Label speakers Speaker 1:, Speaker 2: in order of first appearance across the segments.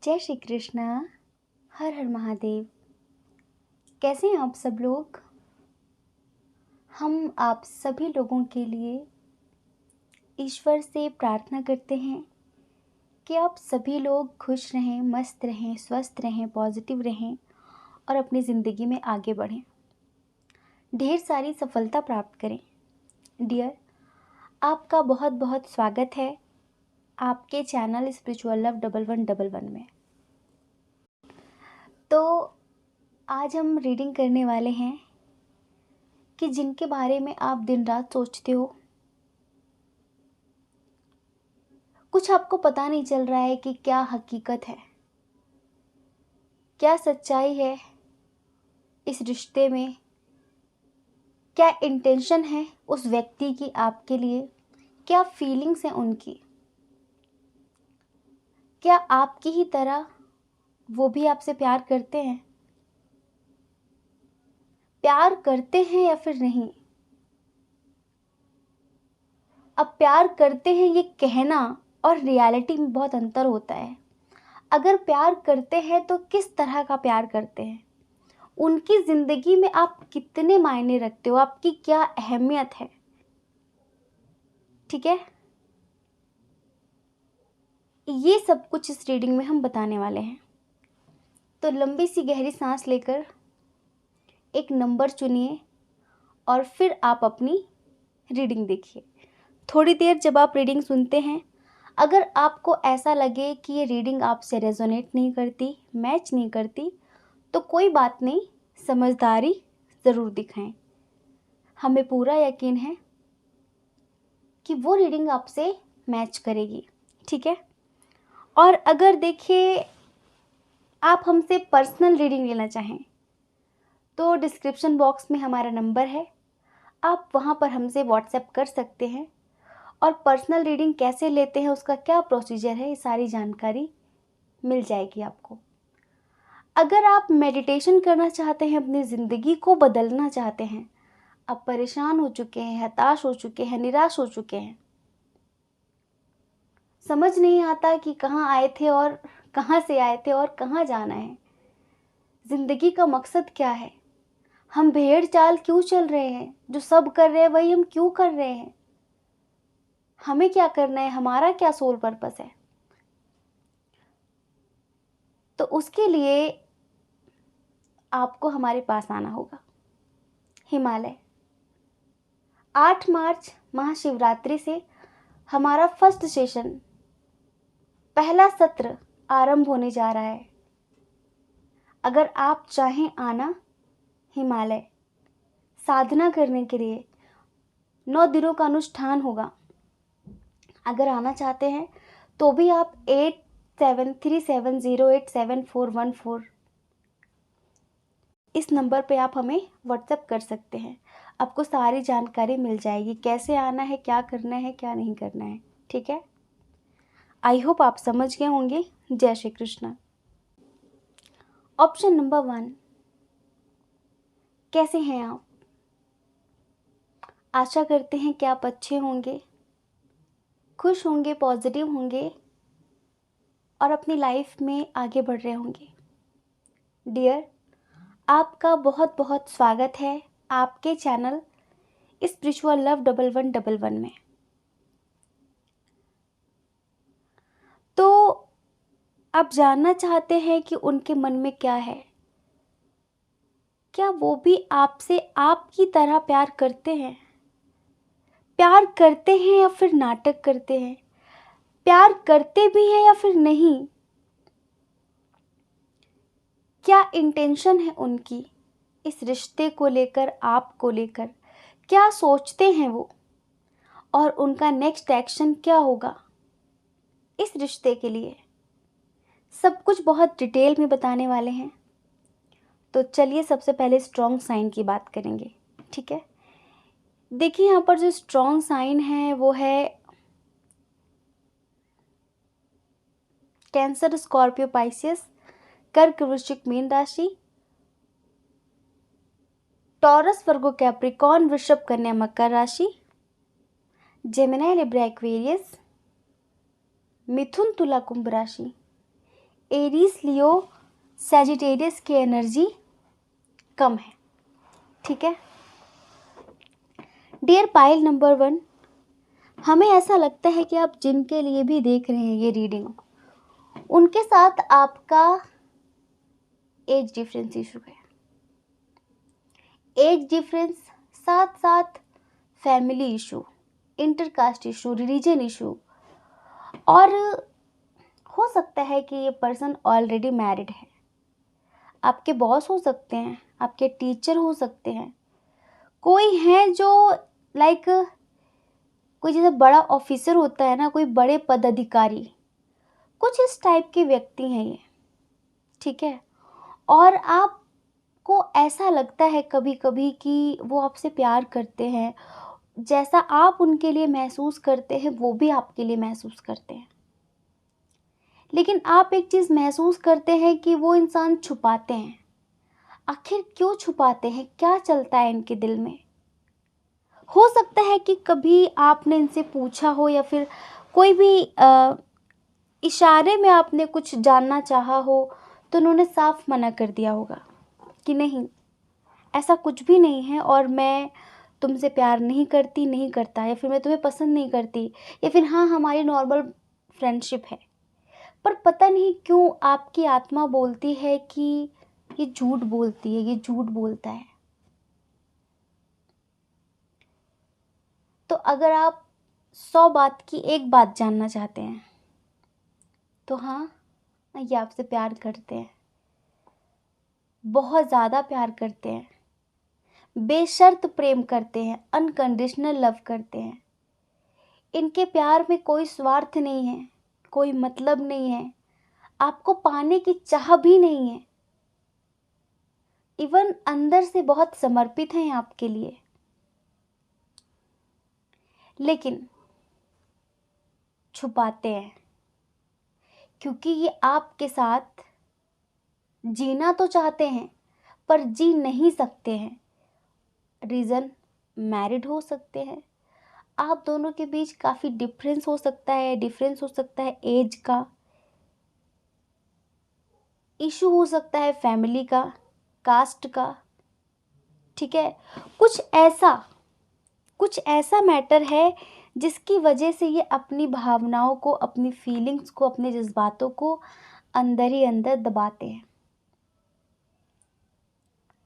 Speaker 1: जय श्री कृष्णा। हर हर महादेव। कैसे हैं आप सब लोग? हम आप सभी लोगों के लिए ईश्वर से प्रार्थना करते हैं कि आप सभी लोग खुश रहें, मस्त रहें, स्वस्थ रहें, पॉजिटिव रहें और अपनी ज़िंदगी में आगे बढ़ें, ढेर सारी सफलता प्राप्त करें। डियर, आपका बहुत बहुत स्वागत है आपके चैनल स्पिरिचुअल लव 1111 में। तो आज हम रीडिंग करने वाले हैं कि जिनके बारे में आप दिन रात सोचते हो, कुछ आपको पता नहीं चल रहा है कि क्या हकीकत है, क्या सच्चाई है इस रिश्ते में, क्या इंटेंशन है उस व्यक्ति की आपके लिए, क्या फीलिंग्स हैं उनकी, क्या आपकी ही तरह वो भी आपसे प्यार करते हैं, प्यार करते हैं या फिर नहीं। अब प्यार करते हैं ये कहना और रियलिटी में बहुत अंतर होता है। अगर प्यार करते हैं तो किस तरह का प्यार करते हैं, उनकी ज़िंदगी में आप कितने मायने रखते हो, आपकी क्या अहमियत है। ठीक है, ये सब कुछ इस रीडिंग में हम बताने वाले हैं। तो लंबी सी गहरी सांस लेकर एक नंबर चुनिए और फिर आप अपनी रीडिंग देखिए। थोड़ी देर जब आप रीडिंग सुनते हैं, अगर आपको ऐसा लगे कि ये रीडिंग आपसे रेजोनेट नहीं करती, मैच नहीं करती, तो कोई बात नहीं, समझदारी ज़रूर दिखाएं। हमें पूरा यकीन है कि वो रीडिंग आपसे मैच करेगी। ठीक है, और अगर देखिए आप हमसे पर्सनल रीडिंग लेना चाहें तो डिस्क्रिप्शन बॉक्स में हमारा नंबर है, आप वहाँ पर हमसे व्हाट्सएप कर सकते हैं और पर्सनल रीडिंग कैसे लेते हैं, उसका क्या प्रोसीजर है, ये सारी जानकारी मिल जाएगी आपको। अगर आप मेडिटेशन करना चाहते हैं, अपनी ज़िंदगी को बदलना चाहते हैं, आप परेशान हो चुके हैं, हताश हो चुके हैं, निराश हो चुके हैं, समझ नहीं आता कि कहाँ आए थे और कहाँ से आए थे और कहाँ जाना है, ज़िंदगी का मकसद क्या है, हम भेड़ चाल क्यों चल रहे हैं, जो सब कर रहे हैं वही हम क्यों कर रहे हैं, हमें क्या करना है, हमारा क्या सोल पर्पस है। तो उसके लिए आपको हमारे पास आना होगा। हिमालय, 8 मार्च महाशिवरात्रि से हमारा फर्स्ट सेशन, पहला सत्र आरंभ होने जा रहा है। अगर आप चाहें आना हिमालय साधना करने के लिए, 9 दिनों का अनुष्ठान होगा, अगर आना चाहते हैं तो भी आप 8737087414 इस नंबर पे आप हमें व्हाट्सएप कर सकते हैं। आपको सारी जानकारी मिल जाएगी, कैसे आना है, क्या करना है, क्या नहीं करना है। ठीक है, आई होप आप समझ गए होंगे। जय श्री कृष्ण। ऑप्शन नंबर 1, कैसे हैं आप? आशा करते हैं कि आप अच्छे होंगे, खुश होंगे, पॉजिटिव होंगे और अपनी लाइफ में आगे बढ़ रहे होंगे। डियर, आपका बहुत बहुत स्वागत है आपके चैनल स्पिरिचुअल लव 1111 में। तो आप जानना चाहते हैं कि उनके मन में क्या है, क्या वो भी आपसे आपकी तरह प्यार करते हैं, प्यार करते हैं या फिर नाटक करते हैं, प्यार करते भी हैं या फिर नहीं, क्या इंटेंशन है उनकी इस रिश्ते को लेकर, आपको लेकर, क्या सोचते हैं वो और उनका नेक्स्ट एक्शन क्या होगा इस रिश्ते के लिए, सब कुछ बहुत डिटेल में बताने वाले हैं। तो चलिए सबसे पहले स्ट्रॉन्ग साइन की बात करेंगे। ठीक है, देखिए यहाँ पर जो स्ट्रॉन्ग साइन है वो है कैंसर, स्कॉर्पियो, पाइसेस, कर्क, वृश्चिक, मीन राशि, टॉरस, वर्गो, कैप्रिकॉर्न, वृषभ, कन्या, मकर राशि, जेमिनी, लिब्रा, एक्वेरियस, मिथुन, तुला, कुंभ राशि, एरीज, लियो, सैजिटेरियस की एनर्जी कम है। ठीक है डियर पाइल नंबर 1, हमें ऐसा लगता है कि आप जिनके लिए भी देख रहे हैं ये रीडिंग, उनके साथ आपका एज डिफरेंस इशू है। एज डिफरेंस, साथ साथ family issue, intercaste issue, religion issue, और हो सकता है कि ये पर्सन ऑलरेडी मैरिड है। आपके बॉस हो सकते हैं, आपके टीचर हो सकते हैं, कोई है जो लाइक कोई जैसे बड़ा ऑफिसर होता है ना, कोई बड़े पदाधिकारी, कुछ इस टाइप के व्यक्ति हैं ये। ठीक है और आपको ऐसा लगता है कभी कभी कि वो आपसे प्यार करते हैं, जैसा आप उनके लिए महसूस करते हैं वो भी आपके लिए महसूस करते हैं। लेकिन आप एक चीज़ महसूस करते हैं कि वो इंसान छुपाते हैं। आखिर क्यों छुपाते हैं, क्या चलता है इनके दिल में? हो सकता है कि कभी आपने इनसे पूछा हो, या फिर कोई भी इशारे में आपने कुछ जानना चाहा हो, तो उन्होंने साफ मना कर दिया होगा कि नहीं, ऐसा कुछ भी नहीं है, और मैं तुमसे प्यार नहीं करती, नहीं करता, या फिर मैं तुम्हें पसंद नहीं करती, या फिर हाँ हमारी नॉर्मल फ्रेंडशिप है। पर पता नहीं क्यों आपकी आत्मा बोलती है कि ये झूठ बोलती है, ये झूठ बोलता है। तो अगर आप 100 बात की एक बात जानना चाहते हैं तो हाँ, ये आपसे प्यार करते हैं, बहुत ज़्यादा प्यार करते हैं, बेशर्त प्रेम करते हैं, अनकंडीशनल लव करते हैं। इनके प्यार में कोई स्वार्थ नहीं है, कोई मतलब नहीं है, आपको पाने की चाह भी नहीं है। इवन अंदर से बहुत समर्पित हैं आपके लिए। लेकिन छुपाते हैं क्योंकि ये आपके साथ जीना तो चाहते हैं पर जी नहीं सकते हैं। रीज़न, मैरिड हो सकते हैं, आप दोनों के बीच काफ़ी डिफरेंस हो सकता है एज का, इशू हो सकता है फैमिली का, कास्ट का। ठीक है कुछ ऐसा मैटर है जिसकी वजह से ये अपनी भावनाओं को, अपनी फीलिंग्स को, अपने जज्बातों को अंदर ही अंदर दबाते हैं।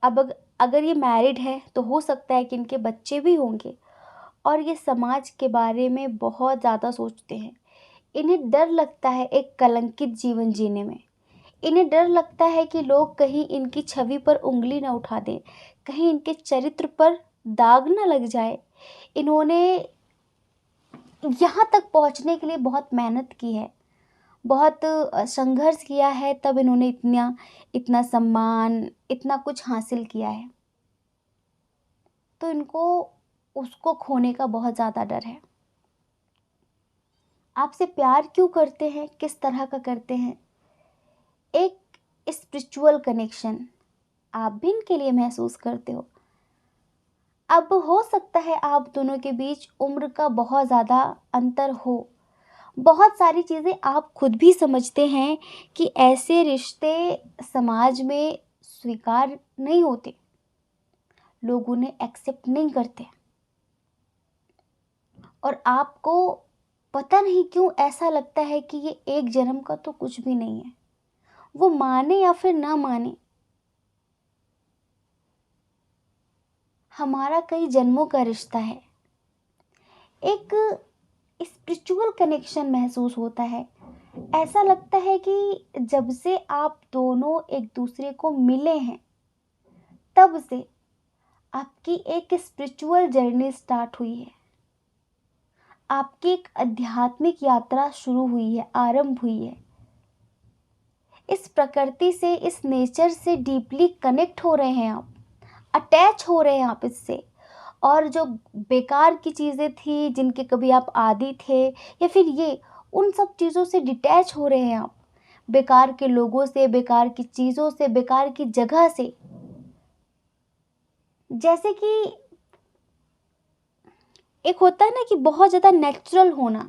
Speaker 1: अब अगर ये मैरिड है तो हो सकता है कि इनके बच्चे भी होंगे, और ये समाज के बारे में बहुत ज़्यादा सोचते हैं। इन्हें डर लगता है एक कलंकित जीवन जीने में। इन्हें डर लगता है कि लोग कहीं इनकी छवि पर उंगली न उठा दें, कहीं इनके चरित्र पर दाग न लग जाए। इन्होंने यहाँ तक पहुँचने के लिए बहुत मेहनत की है, बहुत संघर्ष किया है, तब इन्होंने इतना सम्मान, इतना कुछ हासिल किया है। तो इनको उसको खोने का बहुत ज़्यादा डर है। आपसे प्यार क्यों करते हैं, किस तरह का करते हैं? एक स्पिरिचुअल कनेक्शन आप भी इनके लिए महसूस करते हो। अब हो सकता है आप दोनों के बीच उम्र का बहुत ज़्यादा अंतर हो, बहुत सारी चीज़ें आप खुद भी समझते हैं कि ऐसे रिश्ते समाज में स्वीकार नहीं होते, लोग उन्हें एक्सेप्ट नहीं करते, और आपको पता नहीं क्यों ऐसा लगता है कि ये एक जन्म का तो कुछ भी नहीं है। वो माने या फिर ना माने, हमारा कई जन्मों का रिश्ता है। एक स्पिरिचुअल कनेक्शन महसूस होता है। ऐसा लगता है कि जब से आप दोनों एक दूसरे को मिले हैं, तब से आपकी एक स्पिरिचुअल जर्नी स्टार्ट हुई है, आपकी एक आध्यात्मिक यात्रा शुरू हुई है, आरंभ हुई है। इस प्रकृति से, इस नेचर से डीपली कनेक्ट हो रहे हैं आप, अटैच हो रहे हैं आप इससे। और जो बेकार की चीज़ें थी, जिनके कभी आप आदी थे, या फिर ये उन सब चीज़ों से डिटैच हो रहे हैं आप, बेकार के लोगों से, बेकार की चीज़ों से, बेकार की जगह से। जैसे कि एक होता है ना कि बहुत ज़्यादा नेचुरल होना।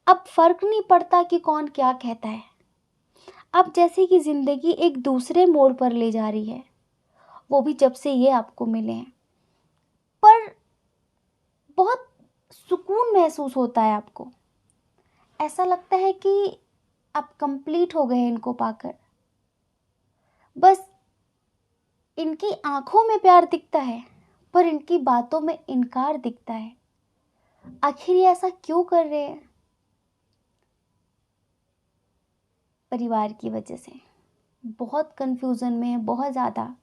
Speaker 1: अब फर्क नहीं पड़ता कि कौन क्या कहता है, अब जैसे कि ज़िंदगी एक दूसरे मोड़ पर ले जा रही है, वो भी जब से ये आपको मिले हैं। पर बहुत सुकून महसूस होता है आपको, ऐसा लगता है कि आप कंप्लीट हो गए हैं इनको पाकर। बस इनकी आंखों में प्यार दिखता है, पर इनकी बातों में इनकार दिखता है। आखिर ये ऐसा क्यों कर रहे हैं? परिवार की वजह से बहुत कंफ्यूजन में है, बहुत ज़्यादा।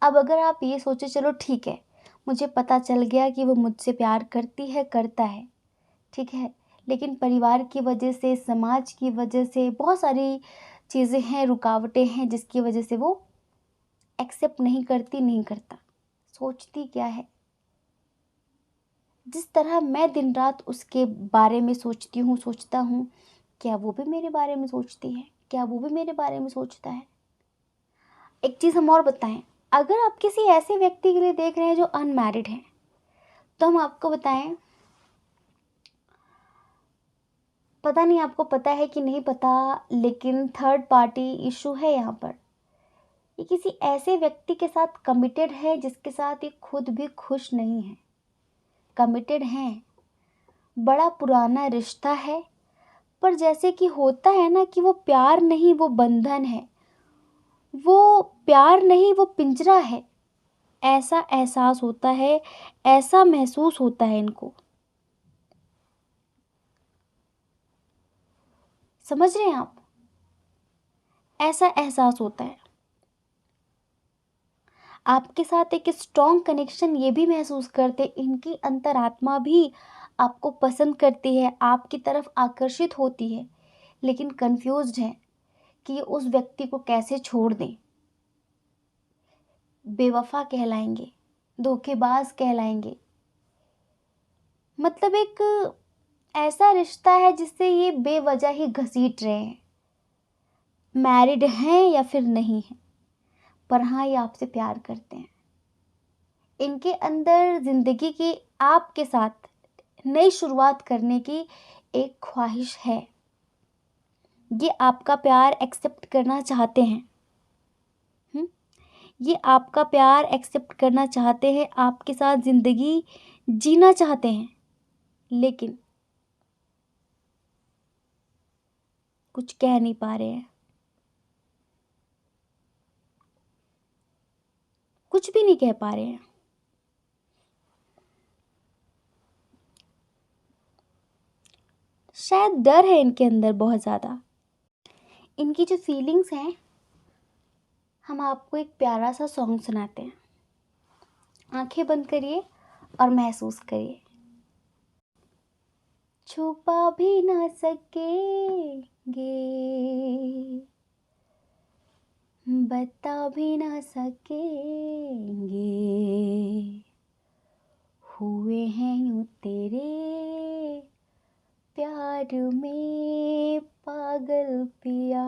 Speaker 1: अब अगर आप ये सोचे चलो ठीक है, मुझे पता चल गया कि वो मुझसे प्यार करती है, करता है, ठीक है, लेकिन परिवार की वजह से, समाज की वजह से बहुत सारी चीज़ें हैं, रुकावटें हैं, जिसकी वजह से वो एक्सेप्ट नहीं करती, नहीं करता। सोचती क्या है? जिस तरह मैं दिन रात उसके बारे में सोचती हूँ, सोचता हूँ, क्या वो भी मेरे बारे में सोचती है? क्या वो भी मेरे बारे में सोचता है? एक चीज़ हम और बताएं, अगर आप किसी ऐसे व्यक्ति के लिए देख रहे हैं जो अनमैरिड है, तो हम आपको बताएं, पता नहीं आपको पता है कि नहीं पता, लेकिन थर्ड पार्टी इशू है यहाँ पर। ये किसी ऐसे व्यक्ति के साथ कमिटेड है जिसके साथ ये खुद भी खुश नहीं है। कमिटेड हैं, बड़ा पुराना रिश्ता है, पर जैसे कि होता है ना कि वो प्यार नहीं, वो बंधन है, वो प्यार नहीं, वो पिंजरा है। ऐसा एहसास होता है, ऐसा महसूस होता है इनको। समझ रहे हैं आप? ऐसा एहसास होता है। आपके साथ एक स्ट्रॉन्ग कनेक्शन ये भी महसूस करते, इनकी अंतरात्मा भी आपको पसंद करती है, आपकी तरफ आकर्षित होती है, लेकिन कंफ्यूज्ड है कि ये उस व्यक्ति को कैसे छोड़ दें। बेवफा कहलाएंगे, धोखेबाज कहलाएंगे। मतलब एक ऐसा रिश्ता है जिससे ये बेवजह ही घसीट रहे हैं। मैरिड हैं या फिर नहीं हैं, पर हाँ ये आपसे प्यार करते हैं। इनके अंदर ज़िंदगी की आपके साथ नई शुरुआत करने की एक ख्वाहिश है। ये आपका प्यार एक्सेप्ट करना चाहते हैं। ये आपका प्यार एक्सेप्ट करना चाहते हैं, आपके साथ ज़िंदगी जीना चाहते हैं, लेकिन कुछ कह नहीं पा रहे हैं, कुछ भी नहीं कह पा रहे हैं। शायद डर है इनके अंदर बहुत ज़्यादा। इनकी जो फीलिंग्स हैं, हम आपको एक प्यारा सा सॉन्ग सुनाते हैं। आंखें बंद करिए और महसूस करिए। छुपा भी ना सकेंगे, बता भी ना सकेंगे, हुए हैं यूं तेरे प्यार में पागल पिया,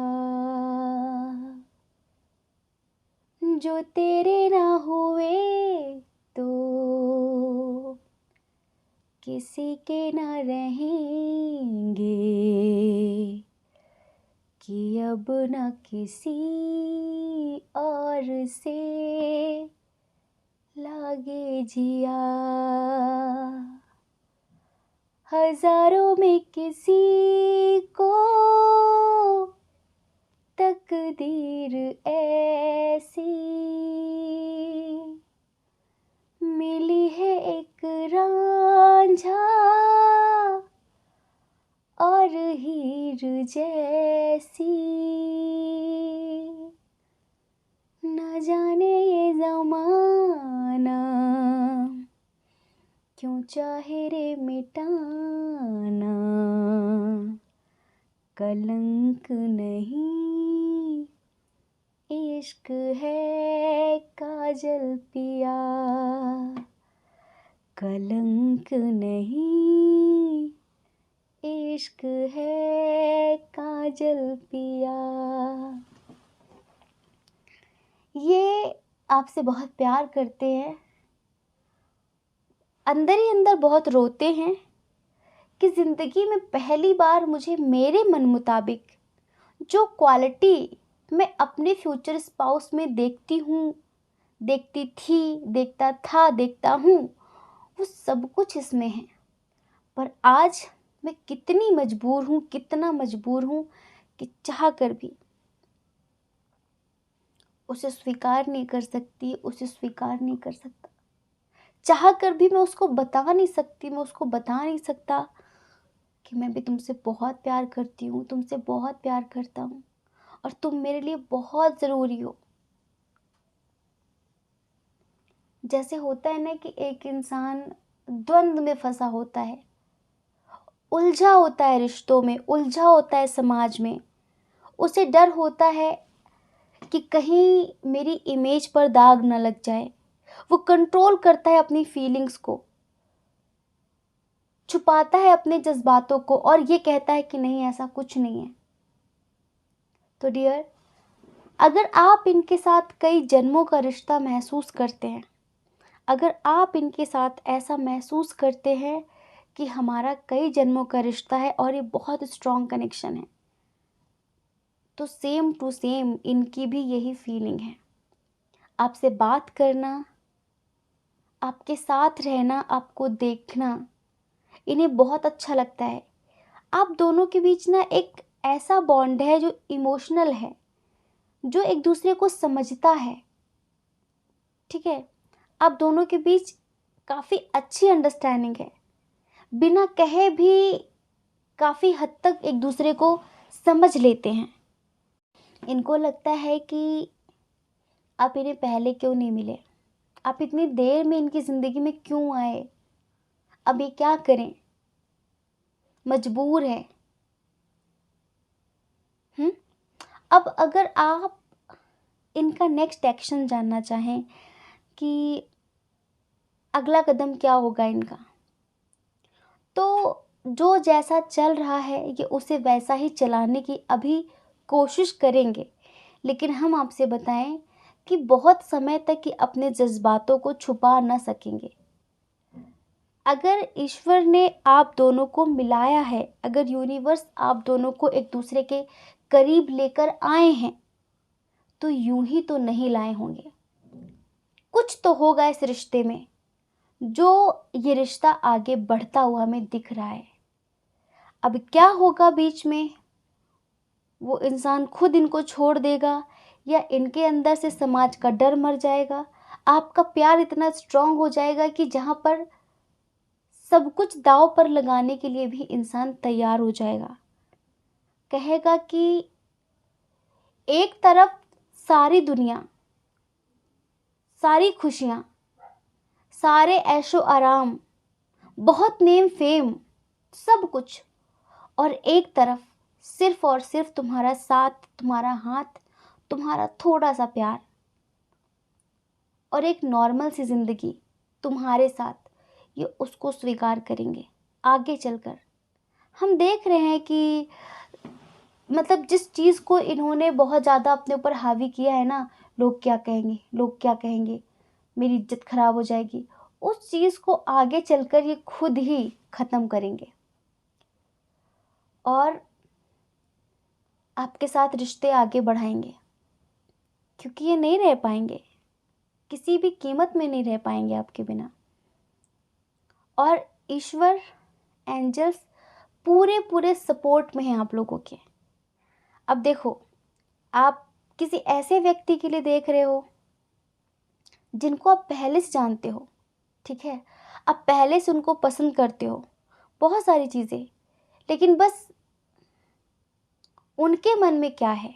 Speaker 1: जो तेरे ना हुए तो किसी के ना रहेंगे, कि अब न किसी और से लागे जिया, हजारों में किसी को तकदीर ऐसी मिली है, एक रांझा और हीर जैसी, न जाने ये ज़माना क्यों चाहे रे मिटाना, कलंक नहीं इश्क है काजल पिया, कलंक नहीं इश्क है काजल पिया। ये आपसे बहुत प्यार करते हैं, अंदर ही अंदर बहुत रोते हैं कि ज़िंदगी में पहली बार मुझे मेरे मन मुताबिक जो क्वालिटी मैं अपने फ्यूचर स्पाउस में देखती हूँ, देखती थी, देखता था, देखता हूँ, वो सब कुछ इसमें है। पर आज मैं कितनी मजबूर हूँ, कितना मजबूर हूँ कि चाह कर भी उसे स्वीकार नहीं कर सकती, उसे स्वीकार नहीं कर सकता। चाह कर भी मैं उसको बता नहीं सकती, मैं उसको बता नहीं सकता कि मैं भी तुमसे बहुत प्यार करती हूँ, तुमसे बहुत प्यार करता हूँ और तुम मेरे लिए बहुत ज़रूरी हो। जैसे होता है ना कि एक इंसान द्वंद्व में फंसा होता है, उलझा होता है रिश्तों में, उलझा होता है समाज में। उसे डर होता है कि कहीं मेरी इमेज पर दाग न लग जाए। वो कंट्रोल करता है अपनी फीलिंग्स को, छुपाता है अपने जज्बातों को और ये कहता है कि नहीं, ऐसा कुछ नहीं है। तो डियर, अगर आप इनके साथ कई जन्मों का रिश्ता महसूस करते हैं, अगर आप इनके साथ ऐसा महसूस करते हैं कि हमारा कई जन्मों का रिश्ता है और ये बहुत स्ट्रॉन्ग कनेक्शन है, तो सेम टू सेम इनकी भी यही फीलिंग है। आपसे बात करना, आपके साथ रहना, आपको देखना, इन्हें बहुत अच्छा लगता है। आप दोनों के बीच ना एक ऐसा बॉन्ड है जो इमोशनल है, जो एक दूसरे को समझता है। ठीक है, आप दोनों के बीच काफ़ी अच्छी अंडरस्टैंडिंग है, बिना कहे भी काफ़ी हद तक एक दूसरे को समझ लेते हैं। इनको लगता है कि आप इन्हें पहले क्यों नहीं मिले, आप इतनी देर में इनकी ज़िंदगी में क्यों आए, अब ये क्या करें, मजबूर है। अब अगर आप इनका नेक्स्ट एक्शन जानना चाहें कि अगला कदम क्या होगा इनका, तो जो जैसा चल रहा है ये उसे वैसा ही चलाने की अभी कोशिश करेंगे। लेकिन हम आपसे बताएं कि बहुत समय तक ये अपने जज्बातों को छुपा ना सकेंगे। अगर ईश्वर ने आप दोनों को मिलाया है, अगर यूनिवर्स आप दोनों को एक दूसरे के करीब लेकर आए हैं, तो यूं ही तो नहीं लाए होंगे। कुछ तो होगा इस रिश्ते में जो ये रिश्ता आगे बढ़ता हुआ हमें दिख रहा है। अब क्या होगा बीच में, वो इंसान खुद इनको छोड़ देगा या इनके अंदर से समाज का डर मर जाएगा, आपका प्यार इतना स्ट्रांग हो जाएगा कि जहाँ पर सब कुछ दांव पर लगाने के लिए भी इंसान तैयार हो जाएगा। कहेगा कि एक तरफ सारी दुनिया, सारी खुशियाँ, सारे ऐशो आराम, बहुत नेम फेम, सब कुछ, और एक तरफ सिर्फ और सिर्फ तुम्हारा साथ, तुम्हारा हाथ, तुम्हारा थोड़ा सा प्यार और एक नॉर्मल सी ज़िंदगी तुम्हारे साथ, ये उसको स्वीकार करेंगे। आगे चलकर हम देख रहे हैं कि मतलब जिस चीज़ को इन्होंने बहुत ज़्यादा अपने ऊपर हावी किया है ना, लोग क्या कहेंगे, लोग क्या कहेंगे, मेरी इज्जत खराब हो जाएगी, उस चीज़ को आगे चलकर ये खुद ही ख़त्म करेंगे और आपके साथ रिश्ते आगे बढ़ाएंगे। क्योंकि ये नहीं रह पाएंगे, किसी भी कीमत में नहीं रह पाएंगे आपके बिना। और ईश्वर, एंजल्स पूरे पूरे सपोर्ट में हैं आप लोगों के। अब देखो, आप किसी ऐसे व्यक्ति के लिए देख रहे हो जिनको आप पहले से जानते हो, ठीक है, आप पहले से उनको पसंद करते हो, बहुत सारी चीज़ें, लेकिन बस उनके मन में क्या है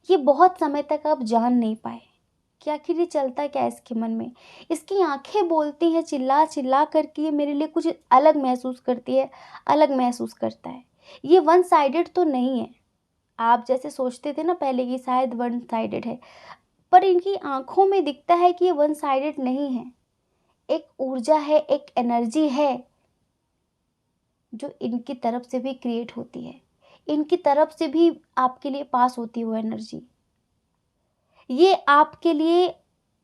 Speaker 1: ये बहुत समय तक आप जान नहीं पाए कि आखिर ये चलता क्या है इसके मन में। इसकी आंखें बोलती हैं चिल्ला चिल्ला कर कि ये मेरे लिए कुछ अलग महसूस करती है, अलग महसूस करता है। ये वन साइडेड तो नहीं है, आप जैसे सोचते थे ना पहले कि शायद वन साइडेड है, पर इनकी आंखों में दिखता है कि ये वन साइडेड नहीं है। एक ऊर्जा है, एक एनर्जी है जो इनकी तरफ से भी क्रिएट होती है, इनकी तरफ से भी आपके लिए पास होती है वो एनर्जी। ये आपके लिए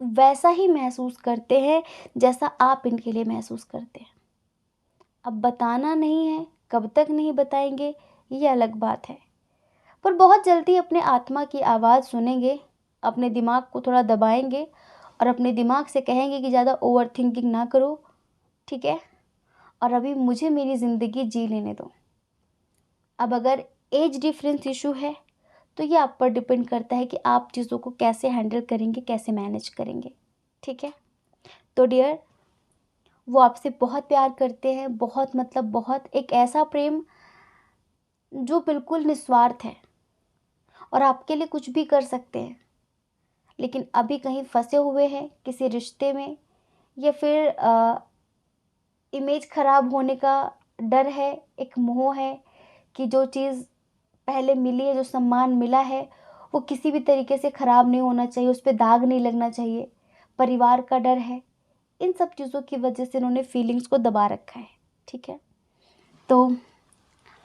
Speaker 1: वैसा ही महसूस करते हैं जैसा आप इनके लिए महसूस करते हैं। अब बताना नहीं है, कब तक नहीं बताएंगे ये अलग बात है, पर बहुत जल्दी अपने आत्मा की आवाज़ सुनेंगे, अपने दिमाग को थोड़ा दबाएंगे और अपने दिमाग से कहेंगे कि ज़्यादा ओवर थिंकिंग ना करो, ठीक है, और अभी मुझे मेरी ज़िंदगी जी लेने दो। अब अगर एज डिफरेंस इशू है तो ये आप पर डिपेंड करता है कि आप चीज़ों को कैसे हैंडल करेंगे, कैसे मैनेज करेंगे, ठीक है। तो डियर, वो आपसे बहुत प्यार करते हैं, बहुत मतलब बहुत, एक ऐसा प्रेम जो बिल्कुल निस्वार्थ है और आपके लिए कुछ भी कर सकते हैं। लेकिन अभी कहीं फंसे हुए हैं किसी रिश्ते में, या फिर इमेज खराब होने का डर है, एक मोह है कि जो चीज़ पहले मिली है, जो सम्मान मिला है, वो किसी भी तरीके से ख़राब नहीं होना चाहिए, उस पे दाग नहीं लगना चाहिए, परिवार का डर है। इन सब चीज़ों की वजह से उन्होंने फीलिंग्स को दबा रखा है, ठीक है। तो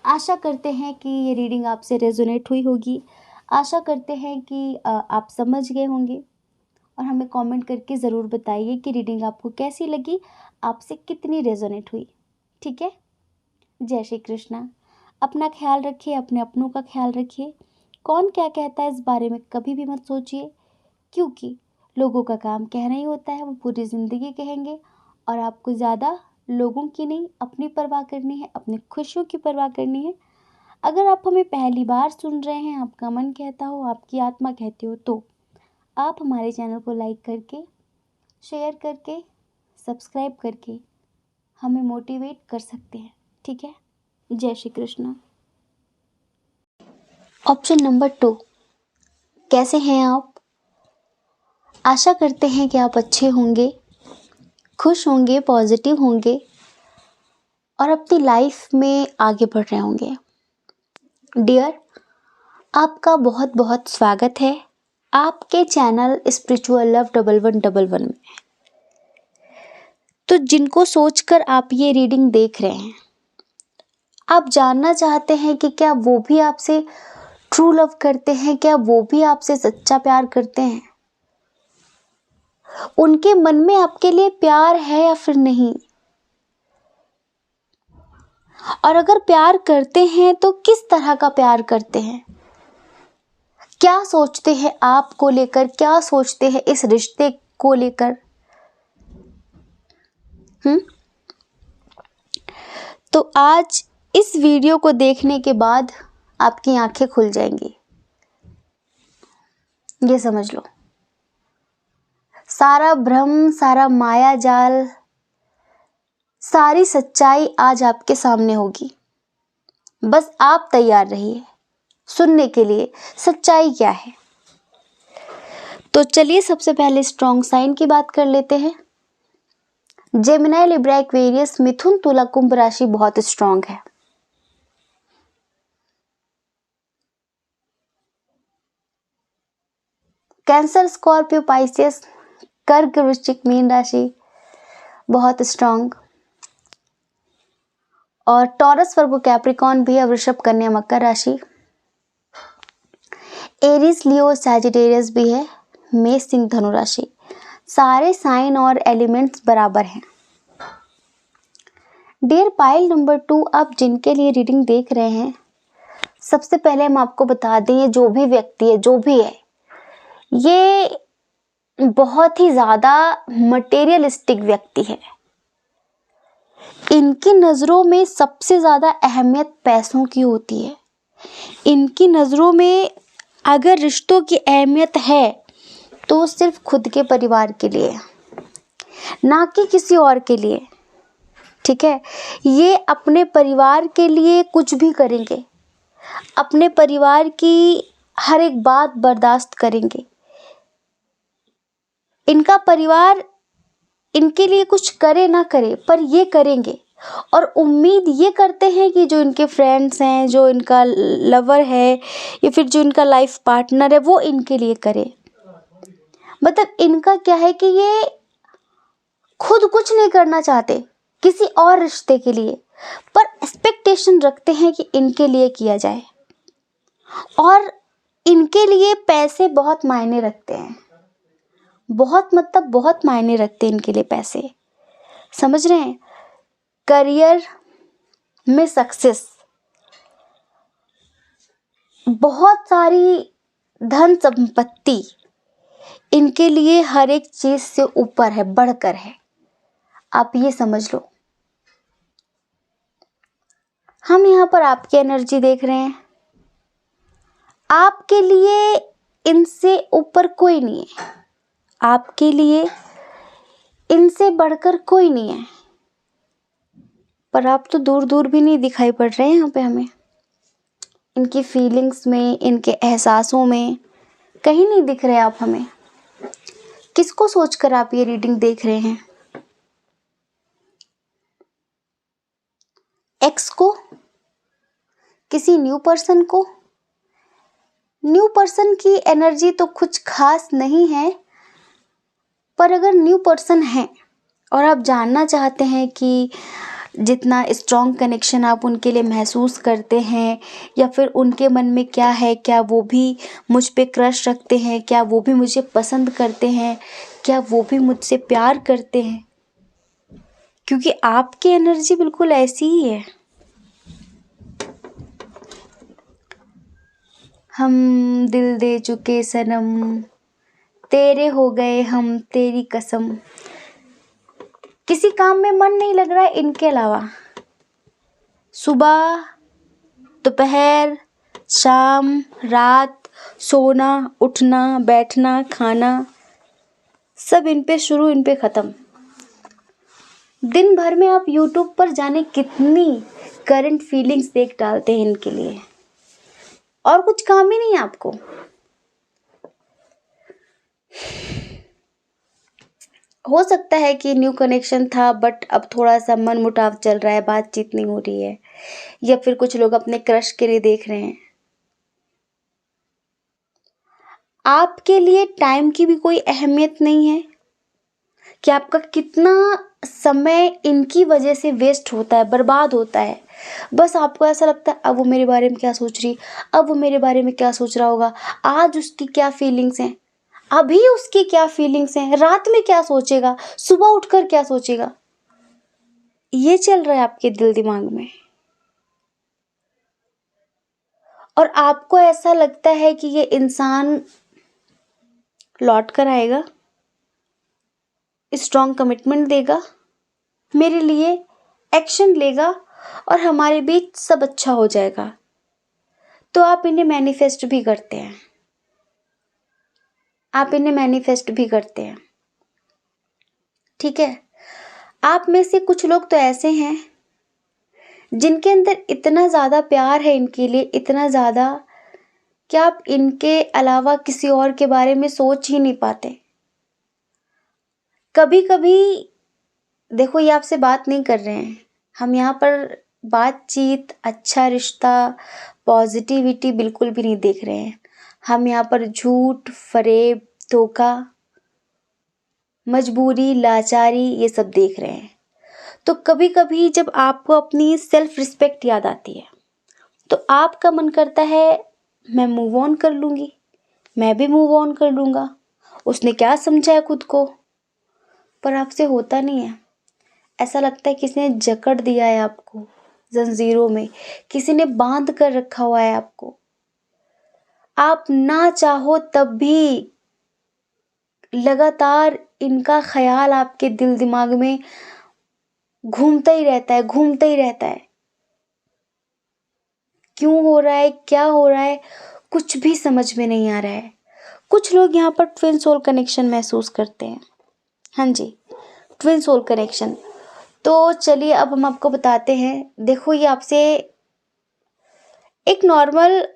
Speaker 1: आशा करते हैं कि ये रीडिंग आपसे रेजोनेट हुई होगी, आशा करते हैं कि आप समझ गए होंगे, और हमें कमेंट करके ज़रूर बताइए कि रीडिंग आपको कैसी लगी, आपसे कितनी रेजोनेट हुई, ठीक है। जय श्री कृष्णा। अपना ख्याल रखिए, अपने अपनों का ख्याल रखिए। कौन क्या कहता है इस बारे में कभी भी मत सोचिए, क्योंकि लोगों का काम कहना ही होता है, वो पूरी ज़िंदगी कहेंगे, और आपको ज़्यादा लोगों की नहीं, अपनी परवाह करनी है, अपनी खुशियों की परवाह करनी है। अगर आप हमें पहली बार सुन रहे हैं, आपका मन कहता हो, आपकी आत्मा कहती हो, तो आप हमारे चैनल को लाइक करके, शेयर करके, सब्सक्राइब करके हमें मोटिवेट कर सकते हैं, ठीक है। जय श्री कृष्ण। ऑप्शन नंबर 2, कैसे हैं आप? आशा करते हैं कि आप अच्छे होंगे, खुश होंगे, पॉजिटिव होंगे और अपनी लाइफ में आगे बढ़ रहे होंगे। डियर, आपका बहुत बहुत स्वागत है आपके चैनल स्पिरिचुअल लव 1111 में। तो जिनको सोचकर आप ये रीडिंग देख रहे हैं, आप जानना चाहते हैं कि क्या वो भी आपसे ट्रू लव करते हैं, क्या वो भी आपसे सच्चा प्यार करते हैं, उनके मन में आपके लिए प्यार है या फिर नहीं, और अगर प्यार करते हैं तो किस तरह का प्यार करते हैं, क्या सोचते हैं आपको लेकर, क्या सोचते हैं इस रिश्ते को लेकर। तो आज इस वीडियो को देखने के बाद आपकी आंखें खुल जाएंगी, ये समझ लो। सारा भ्रम, सारा माया जाल, सारी सच्चाई आज आपके सामने होगी। बस आप तैयार रहिए सुनने के लिए सच्चाई क्या है। तो चलिए सबसे पहले स्ट्रॉन्ग साइन की बात कर लेते हैं। जेमिनी, लिब्रा, एक्वेरियस, मिथुन, तुला, कुंभ राशि बहुत स्ट्रॉन्ग है। कैंसर, स्कॉर्पियो, पाइसेस, कर्क, वृश्चिक, मीन राशि बहुत स्ट्रॉन्ग, और टॉरस, वर्गो, कैप्रिकॉर्न भी है, वृषभ, कन्या, मकर राशि, एरीज, लियो, सैजिटेरियस भी है, मेष, सिंह, धनु राशि। सारे साइन और एलिमेंट्स बराबर हैं। डियर पाइल नंबर 2, आप जिनके लिए रीडिंग देख रहे हैं, सबसे पहले हम आपको बता दें, ये जो भी व्यक्ति है, जो भी है, ये बहुत ही ज़्यादा मटेरियलिस्टिक व्यक्ति है। इनकी नज़रों में सबसे ज़्यादा अहमियत पैसों की होती है। इनकी नज़रों में अगर रिश्तों की अहमियत है तो सिर्फ खुद के परिवार के लिए, ना कि किसी और के लिए, ठीक है। ये अपने परिवार के लिए कुछ भी करेंगे, अपने परिवार की हर एक बात बर्दाश्त करेंगे। इनका परिवार इनके लिए कुछ करे ना करे, पर ये करेंगे, और उम्मीद ये करते हैं कि जो इनके फ्रेंड्स हैं, जो इनका लवर है, या फिर जो इनका लाइफ पार्टनर है, वो इनके लिए करे। मतलब इनका क्या है कि ये खुद कुछ नहीं करना चाहते किसी और रिश्ते के लिए, पर एक्सपेक्टेशन रखते हैं कि इनके लिए किया जाए, और इनके लिए पैसे बहुत मायने रखते हैं, बहुत मतलब बहुत मायने रखते हैं इनके लिए पैसे, समझ रहे हैं। करियर में सक्सेस, बहुत सारी धन संपत्ति इनके लिए हर एक चीज से ऊपर है, बढ़कर है। आप ये समझ लो। हम यहाँ पर आपकी एनर्जी देख रहे हैं। आपके लिए इनसे ऊपर कोई नहीं है, आपके लिए इनसे बढ़कर कोई नहीं है। पर आप तो दूर दूर भी नहीं दिखाई पड़ रहे हैं यहाँ पे हमें। इनकी फीलिंग्स में, इनके एहसासों में कहीं नहीं दिख रहे आप हमें। किसको सोचकर आप ये रीडिंग देख रहे हैं? एक्स को? किसी न्यू पर्सन को? न्यू पर्सन की एनर्जी तो कुछ खास नहीं है, पर अगर न्यू पर्सन है और आप जानना चाहते हैं कि जितना स्ट्रॉन्ग कनेक्शन आप उनके लिए महसूस करते हैं, या फिर उनके मन में क्या है, क्या वो भी मुझ पे क्रश रखते हैं, क्या वो भी मुझे पसंद करते हैं, क्या वो भी मुझसे प्यार करते हैं, क्योंकि आपकी एनर्जी बिल्कुल ऐसी ही है। हम दिल दे चुके सनम, तेरे हो गए हम तेरी कसम। किसी काम में मन नहीं लग रहा है इनके अलावा। सुबह, दोपहर, शाम, रात, सोना, उठना, बैठना, खाना, सब इन पे शुरू, इन पे ख़त्म। दिन भर में आप यूट्यूब पर जाने कितनी करंट फीलिंग्स देख डालते हैं इनके लिए, और कुछ काम ही नहीं है आपको। हो सकता है कि न्यू कनेक्शन था, बट अब थोड़ा सा मन मुटाव चल रहा है, बातचीत नहीं हो रही है, या फिर कुछ लोग अपने क्रश के लिए देख रहे हैं। आपके लिए टाइम की भी कोई अहमियत नहीं है कि आपका कितना समय इनकी वजह से वेस्ट होता है, बर्बाद होता है। बस आपको ऐसा लगता है अब वो मेरे बारे में क्या सोच रही, अब वो मेरे बारे में क्या सोच रहा होगा, आज उसकी क्या फीलिंग्स हैं, अभी उसकी क्या फीलिंग्स हैं, रात में क्या सोचेगा, सुबह उठकर क्या सोचेगा। ये चल रहा है आपके दिल दिमाग में, और आपको ऐसा लगता है कि ये इंसान लौट कर आएगा, स्ट्रॉन्ग कमिटमेंट देगा, मेरे लिए एक्शन लेगा, और हमारे बीच सब अच्छा हो जाएगा। तो आप इन्हें मैनिफेस्ट भी करते हैं, आप इन्हें मैनिफेस्ट भी करते हैं, ठीक है। आप में से कुछ लोग तो ऐसे हैं जिनके अंदर इतना ज़्यादा प्यार है इनके लिए, इतना ज़्यादा कि आप इनके अलावा किसी और के बारे में सोच ही नहीं पाते। कभी कभी देखो, ये आपसे बात नहीं कर रहे हैं, हम यहाँ पर बातचीत, अच्छा रिश्ता, पॉजिटिविटी बिल्कुल भी नहीं देख रहे हैं। हम यहाँ पर झूठ, फरेब, धोखा, मजबूरी, लाचारी, ये सब देख रहे हैं। तो कभी कभी जब आपको अपनी सेल्फ रिस्पेक्ट याद आती है, तो आपका मन करता है मैं मूव ऑन कर लूँगी, मैं भी मूव ऑन कर लूँगा, उसने क्या समझा है खुद को। पर आपसे होता नहीं है। ऐसा लगता है किसी ने जकड़ दिया है आपको जंजीरों में, किसी ने बांध कर रखा हुआ है आपको। आप ना चाहो तब भी लगातार इनका ख्याल आपके दिल दिमाग में घूमता ही रहता है, घूमता ही रहता है। क्यों हो रहा है, क्या हो रहा है, कुछ भी समझ में नहीं आ रहा है। कुछ लोग यहाँ पर ट्विन सोल कनेक्शन महसूस करते हैं। हाँ जी, ट्विन सोल कनेक्शन। तो चलिए अब हम आपको बताते हैं। देखो, ये आपसे एक नॉर्मल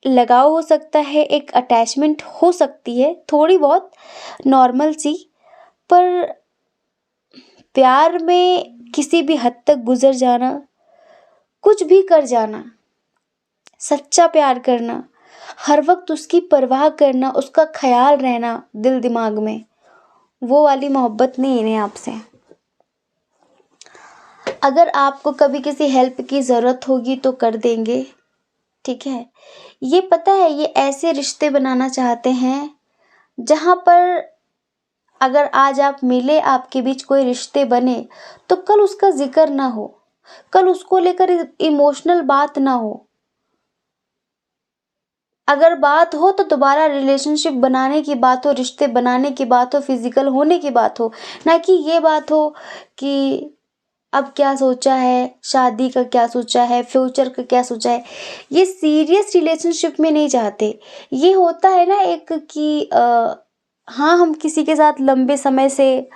Speaker 1: लगाव हो सकता है, एक अटैचमेंट हो सकती है, थोड़ी बहुत नॉर्मल सी, पर प्यार में किसी भी हद तक गुजर जाना, कुछ भी कर जाना, सच्चा प्यार करना, हर वक्त उसकी परवाह करना, उसका ख्याल रहना दिल दिमाग में, वो वाली मोहब्बत नहीं इन्हें आपसे। अगर आपको कभी किसी हेल्प की ज़रूरत होगी तो कर देंगे, ठीक है। ये पता है, ये ऐसे रिश्ते बनाना चाहते हैं जहाँ पर अगर आज आप मिले, आपके बीच कोई रिश्ते बने, तो कल उसका जिक्र ना हो, कल उसको लेकर इमोशनल बात ना हो। अगर बात हो तो दोबारा रिलेशनशिप बनाने की बात हो, रिश्ते बनाने की बात हो, फिजिकल होने की बात हो, ना कि ये बात हो कि अब क्या सोचा है, शादी का क्या सोचा है, फ्यूचर का क्या सोचा है। ये सीरियस रिलेशनशिप में नहीं चाहते। ये होता है ना एक कि हाँ हम किसी के साथ लंबे समय से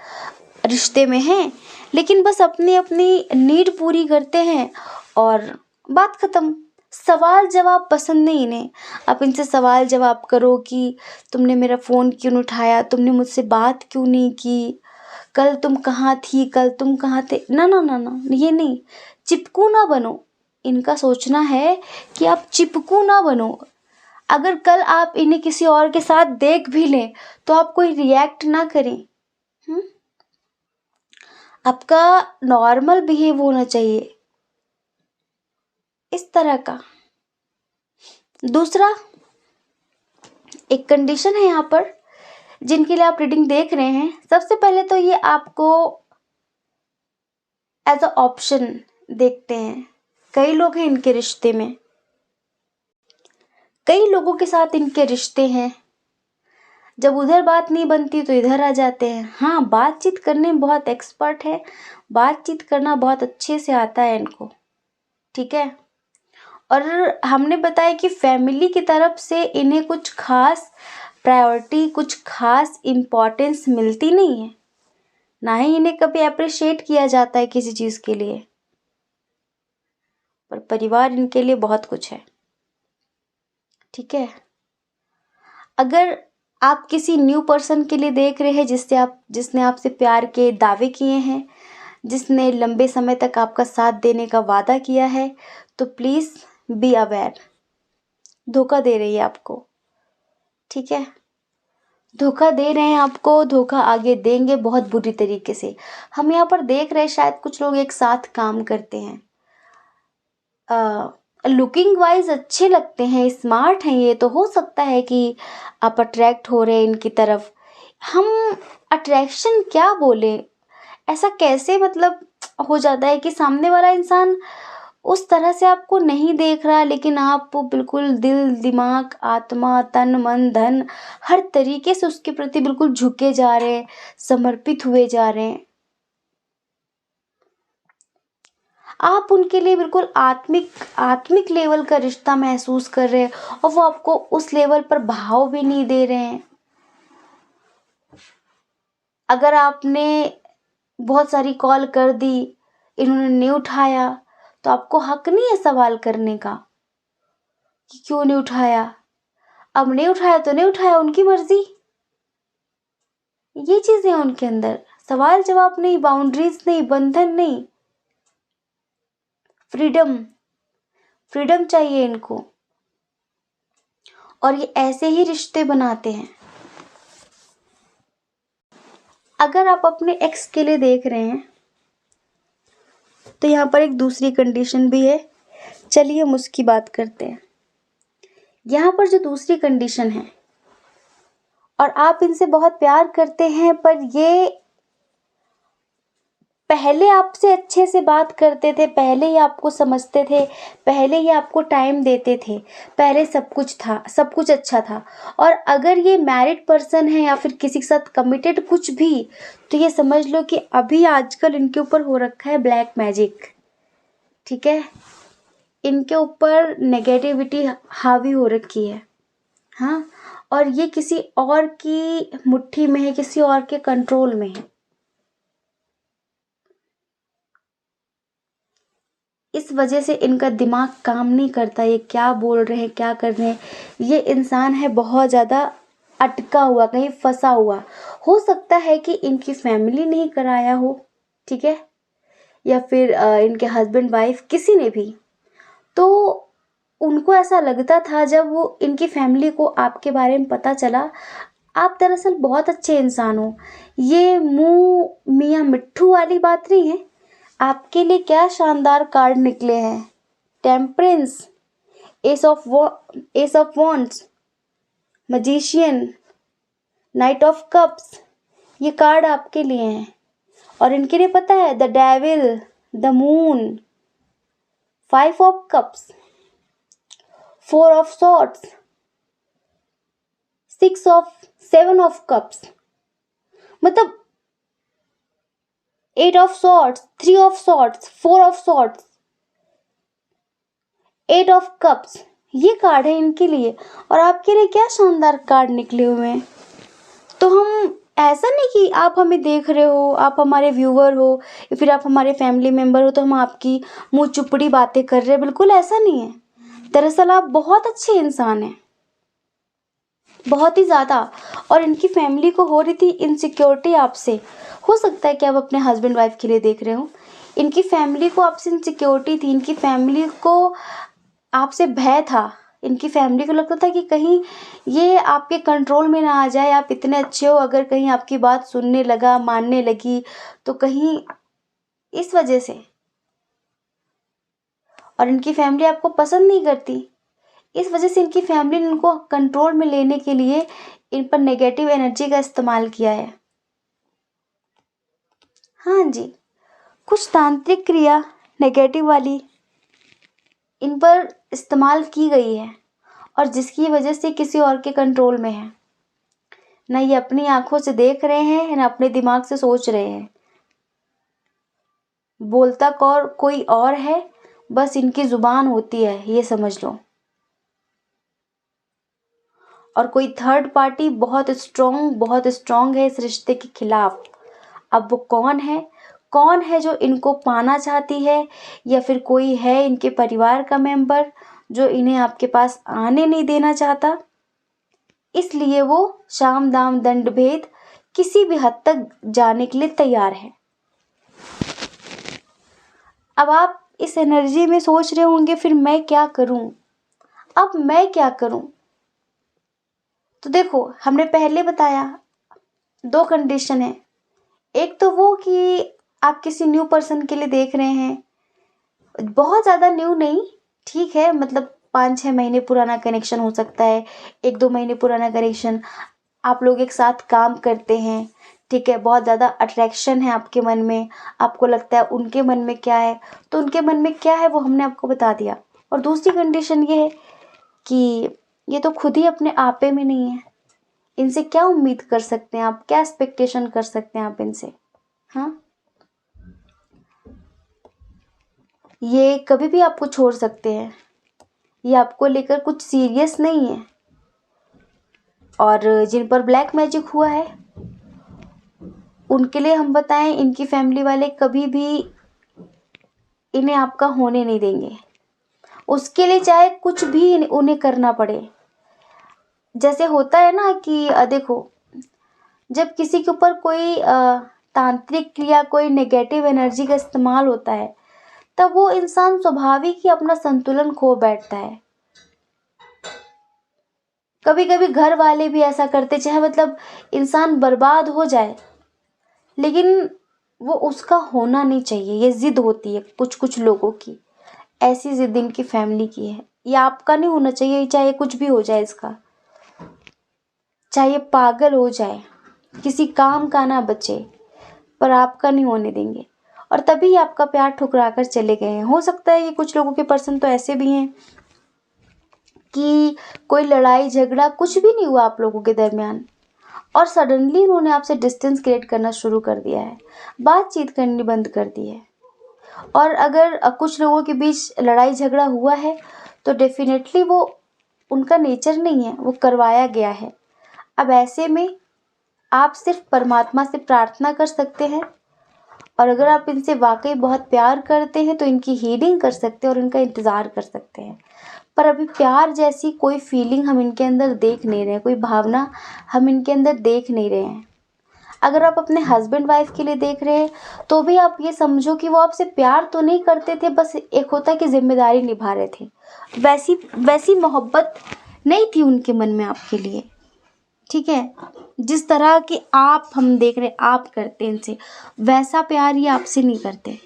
Speaker 1: रिश्ते में हैं, लेकिन बस अपनी अपनी नीड पूरी करते हैं और बात खत्म। सवाल जवाब पसंद नहीं इन्हें। आप इनसे सवाल जवाब करो कि तुमने मेरा फ़ोन क्यों नहीं उठाया, तुमने मुझसे बात क्यों नहीं की, कल तुम कहाँ थी, कल तुम कहाँ थे। ना ना ना ना, ये नहीं। चिपकू ना बनो। इनका सोचना है कि आप चिपकू ना बनो। अगर कल आप इन्हें किसी और के साथ देख भी लें तो आप कोई रिएक्ट ना करें। आपका नॉर्मल बिहेव होना चाहिए, इस तरह का। दूसरा एक कंडीशन है यहाँ पर जिनके लिए आप रीडिंग देख रहे हैं। सबसे पहले तो ये आपको एज अ ऑप्शन देखते हैं। कई लोग हैं इनके रिश्ते में, कई लोगों के साथ इनके रिश्ते हैं। जब उधर बात नहीं बनती तो इधर आ जाते हैं। हाँ, बातचीत करने में बहुत एक्सपर्ट है, बातचीत करना बहुत अच्छे से आता है इनको, ठीक है। और हमने बताया कि फैमिली की तरफ से इन्हें कुछ खास प्रायोरिटी, कुछ खास इम्पोर्टेंस मिलती नहीं है, ना ही इन्हें कभी अप्रिशिएट किया जाता है किसी चीज़ के लिए। पर परिवार इनके लिए बहुत कुछ है, ठीक है। अगर आप किसी न्यू पर्सन के लिए देख रहे हैं जिसने आपसे प्यार के दावे किए हैं, जिसने लंबे समय तक आपका साथ देने का वादा किया है, तो प्लीज़ बी अवेयर। धोखा दे रही है आपको, ठीक है। धोखा दे रहे हैं आपको, धोखा आगे देंगे बहुत बुरी तरीके से। हम यहाँ पर देख रहे हैं शायद कुछ लोग एक साथ काम करते हैं, लुकिंग वाइज अच्छे लगते हैं, स्मार्ट हैं, ये तो हो सकता है कि आप अट्रैक्ट हो रहे हैं इनकी तरफ। हम अट्रैक्शन क्या बोले, ऐसा कैसे मतलब हो जाता है कि सामने वाला इंसान उस तरह से आपको नहीं देख रहा, लेकिन आप बिल्कुल दिल दिमाग आत्मा तन मन धन हर तरीके से उसके प्रति बिल्कुल झुके जा रहे हैं, समर्पित हुए जा रहे हैं। आप उनके लिए बिल्कुल आत्मिक लेवल का रिश्ता महसूस कर रहे हैं और वो आपको उस लेवल पर भाव भी नहीं दे रहे हैं। अगर आपने बहुत सारी कॉल कर दी, इन्होंने नहीं उठाया, तो आपको हक नहीं है सवाल करने का कि क्यों नहीं उठाया। अब नहीं उठाया तो नहीं उठाया, उनकी मर्जी। ये चीजें हैं उनके अंदर, सवाल जवाब नहीं, बाउंड्रीज नहीं, बंधन नहीं, फ्रीडम। फ्रीडम चाहिए इनको, और ये ऐसे ही रिश्ते बनाते हैं। अगर आप अपने एक्स के लिए देख रहे हैं तो यहाँ पर एक दूसरी कंडीशन भी है। चलिए हम उसकी बात करते हैं। यहाँ पर जो दूसरी कंडीशन है, और आप इनसे बहुत प्यार करते हैं, पर ये पहले आपसे अच्छे से बात करते थे, पहले ही आपको समझते थे, पहले ही आपको टाइम देते थे, पहले सब कुछ था, सब कुछ अच्छा था। और अगर ये मैरिड पर्सन है या फिर किसी के साथ कमिटेड कुछ भी, तो ये समझ लो कि अभी आजकल इनके ऊपर हो रखा है ब्लैक मैजिक, ठीक है। इनके ऊपर नेगेटिविटी हावी हो रखी है, हाँ। और ये किसी और की मुट्ठी में है, किसी और के कंट्रोल में है। इस वजह से इनका दिमाग काम नहीं करता, ये क्या बोल रहे हैं, क्या कर रहे हैं। ये इंसान है बहुत ज़्यादा अटका हुआ, कहीं फंसा हुआ। हो सकता है कि इनकी फैमिली नहीं कराया हो, ठीक है, या फिर इनके हस्बैंड वाइफ किसी ने भी। तो उनको ऐसा लगता था जब वो इनकी फैमिली को आपके बारे में पता चला, आप दरअसल बहुत अच्छे इंसान हो। ये मुँह मियाँ मिट्ठू वाली बात नहीं है। आपके लिए क्या शानदार कार्ड निकले हैं, temperance, ace of wands, magician, knight of cups. ये कार्ड आपके लिए हैं। और इनके लिए पता है, the devil, the moon, 5 of cups, 4 of swords, seven of cups, मतलब 8 of swords, 3 of swords, 4 of swords, 8 of cups, ये कार्ड है इनके लिए। और आपके लिए क्या शानदार कार्ड निकले हुए हैं। तो हम ऐसा नहीं कि आप हमें देख रहे हो, आप हमारे व्यूअर हो या फिर आप हमारे फैमिली मेम्बर हो तो हम आपकी मुंह चुपड़ी बातें कर रहे हैं, बिल्कुल ऐसा नहीं है। दरअसल आप बहुत अच्छे इंसान हैं, बहुत ही ज़्यादा। और इनकी फैमिली को हो रही थी इनसिक्योरिटी आपसे। हो सकता है कि आप अपने हस्बैंड वाइफ के लिए देख रहे हो। इनकी फैमिली को आपसे इनसिक्योरिटी थी, इनकी फैमिली को आपसे भय था। इनकी फैमिली को लगता था कि कहीं ये आपके कंट्रोल में ना आ जाए, आप इतने अच्छे हो, अगर कहीं आपकी बात सुनने लगा, मानने लगी तो कहीं इस वजह से। और इनकी फैमिली आपको पसंद नहीं करती, इस वजह से इनकी फैमिली ने इनको कंट्रोल में लेने के लिए इन पर नेगेटिव एनर्जी का इस्तेमाल किया है। हाँ जी, कुछ तांत्रिक क्रिया नेगेटिव वाली इन पर इस्तेमाल की गई है और जिसकी वजह से किसी और के कंट्रोल में है। ना ये अपनी आंखों से देख रहे हैं, ना अपने दिमाग से सोच रहे हैं। बोलता कोई और है, बस इनकी जुबान होती है, ये समझ लो। और कोई थर्ड पार्टी बहुत स्ट्रॉन्ग है इस रिश्ते के खिलाफ। अब वो कौन है जो इनको पाना चाहती है, या फिर कोई है इनके परिवार का मेंबर जो इन्हें आपके पास आने नहीं देना चाहता, इसलिए वो साम दाम दंड भेद किसी भी हद तक जाने के लिए तैयार है। अब आप इस एनर्जी में सोच रहे होंगे फिर मैं क्या करूं, अब मैं क्या करूं। तो देखो, हमने पहले बताया 2 कंडीशन है। एक तो वो कि आप किसी न्यू पर्सन के लिए देख रहे हैं, बहुत ज़्यादा न्यू नहीं, ठीक है, मतलब 5-6 महीने पुराना कनेक्शन हो सकता है, 1-2 महीने पुराना कनेक्शन। आप लोग एक साथ काम करते हैं, ठीक है, बहुत ज़्यादा अट्रैक्शन है आपके मन में, आपको लगता है उनके मन में क्या है, तो उनके मन में क्या है वो हमने आपको बता दिया। और दूसरी कंडीशन ये है कि ये तो खुद ही अपने आपे में नहीं है, इनसे क्या उम्मीद कर सकते हैं आप, क्या एक्सपेक्टेशन कर सकते हैं आप इनसे। हाँ, ये कभी भी आपको छोड़ सकते हैं, ये आपको लेकर कुछ सीरियस नहीं है। और जिन पर ब्लैक मैजिक हुआ है उनके लिए हम बताएं, इनकी फैमिली वाले कभी भी इन्हें आपका होने नहीं देंगे, उसके लिए चाहे कुछ भी उन्हें करना पड़े। जैसे होता है ना कि देखो, जब किसी के ऊपर कोई तांत्रिक क्रिया, कोई नेगेटिव एनर्जी का इस्तेमाल होता है, तब वो इंसान स्वाभाविक ही अपना संतुलन खो बैठता है। कभी कभी घर वाले भी ऐसा करते, चाहे मतलब इंसान बर्बाद हो जाए, लेकिन वो उसका होना नहीं चाहिए। ये जिद होती है कुछ कुछ लोगों की, ऐसी जिद इनकी फैमिली की है। ये आपका नहीं होना चाहिए, चाहे कुछ भी हो जाए इसका, चाहे पागल हो जाए, किसी काम का ना बचे, पर आपका नहीं होने देंगे। और तभी आपका प्यार ठुकरा कर चले गए हैं। हो सकता है कि कुछ लोगों के पर्सन तो ऐसे भी हैं कि कोई लड़ाई झगड़ा कुछ भी नहीं हुआ आप लोगों के दरमियान, और सडनली उन्होंने आपसे डिस्टेंस क्रिएट करना शुरू कर दिया है, बातचीत करनी बंद कर दी है। और अगर कुछ लोगों के बीच लड़ाई झगड़ा हुआ है तो डेफिनेटली वो उनका नेचर नहीं है, वो करवाया गया है। अब ऐसे में आप सिर्फ परमात्मा से प्रार्थना कर सकते हैं, और अगर आप इनसे वाकई बहुत प्यार करते हैं तो इनकी हीलिंग कर सकते हैं और इनका इंतज़ार कर सकते हैं। पर अभी प्यार जैसी कोई फीलिंग हम इनके अंदर देख नहीं रहे हैं, कोई भावना हम इनके अंदर देख नहीं रहे हैं। अगर आप अपने हस्बैंड वाइफ के लिए देख रहे हैं तो भी आप ये समझो कि वो आपसे प्यार तो नहीं करते थे, बस एक होता है कि जिम्मेदारी निभा रहे थे। वैसी मोहब्बत नहीं थी उनके मन में आपके लिए, ठीक है। जिस तरह की आप हम देख रहे आप करते हैं इनसे, वैसा प्यार ये आपसे नहीं करते।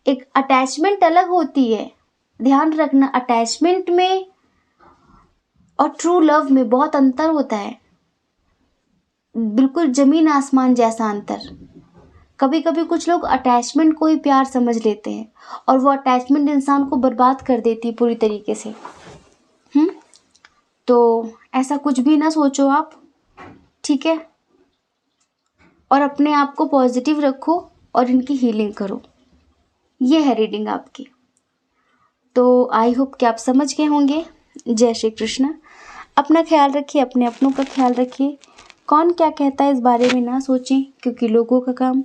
Speaker 1: एक अटैचमेंट अलग होती है, ध्यान रखना, अटैचमेंट में और ट्रू लव में बहुत अंतर होता है, बिल्कुल जमीन आसमान जैसा अंतर। कभी कभी कुछ लोग अटैचमेंट को ही प्यार समझ लेते हैं और वो अटैचमेंट इंसान को बर्बाद कर देती है पूरी तरीके से। तो ऐसा कुछ भी ना सोचो आप, ठीक है। और अपने आप को पॉजिटिव रखो और इनकी हीलिंग करो। ये है रीडिंग आपकी। तो आई होप कि आप समझ गए होंगे। जय श्री कृष्ण। अपना ख्याल रखिए, अपने अपनों का ख्याल रखिए। कौन क्या कहता है इस बारे में ना सोचें, क्योंकि लोगों का काम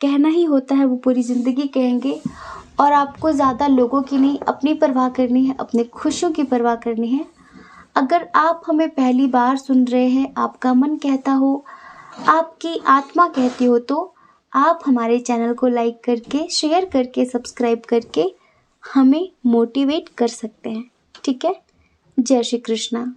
Speaker 1: कहना ही होता है, वो पूरी ज़िंदगी कहेंगे। और आपको ज़्यादा लोगों की नहीं, अपनी परवाह करनी है, अपनी खुशियों की परवाह करनी है। अगर आप हमें पहली बार सुन रहे हैं, आपका मन कहता हो, आपकी आत्मा कहती हो, तो आप हमारे चैनल को लाइक करके, शेयर करके, सब्सक्राइब करके हमें मोटिवेट कर सकते हैं, ठीक है। जय श्री कृष्णा।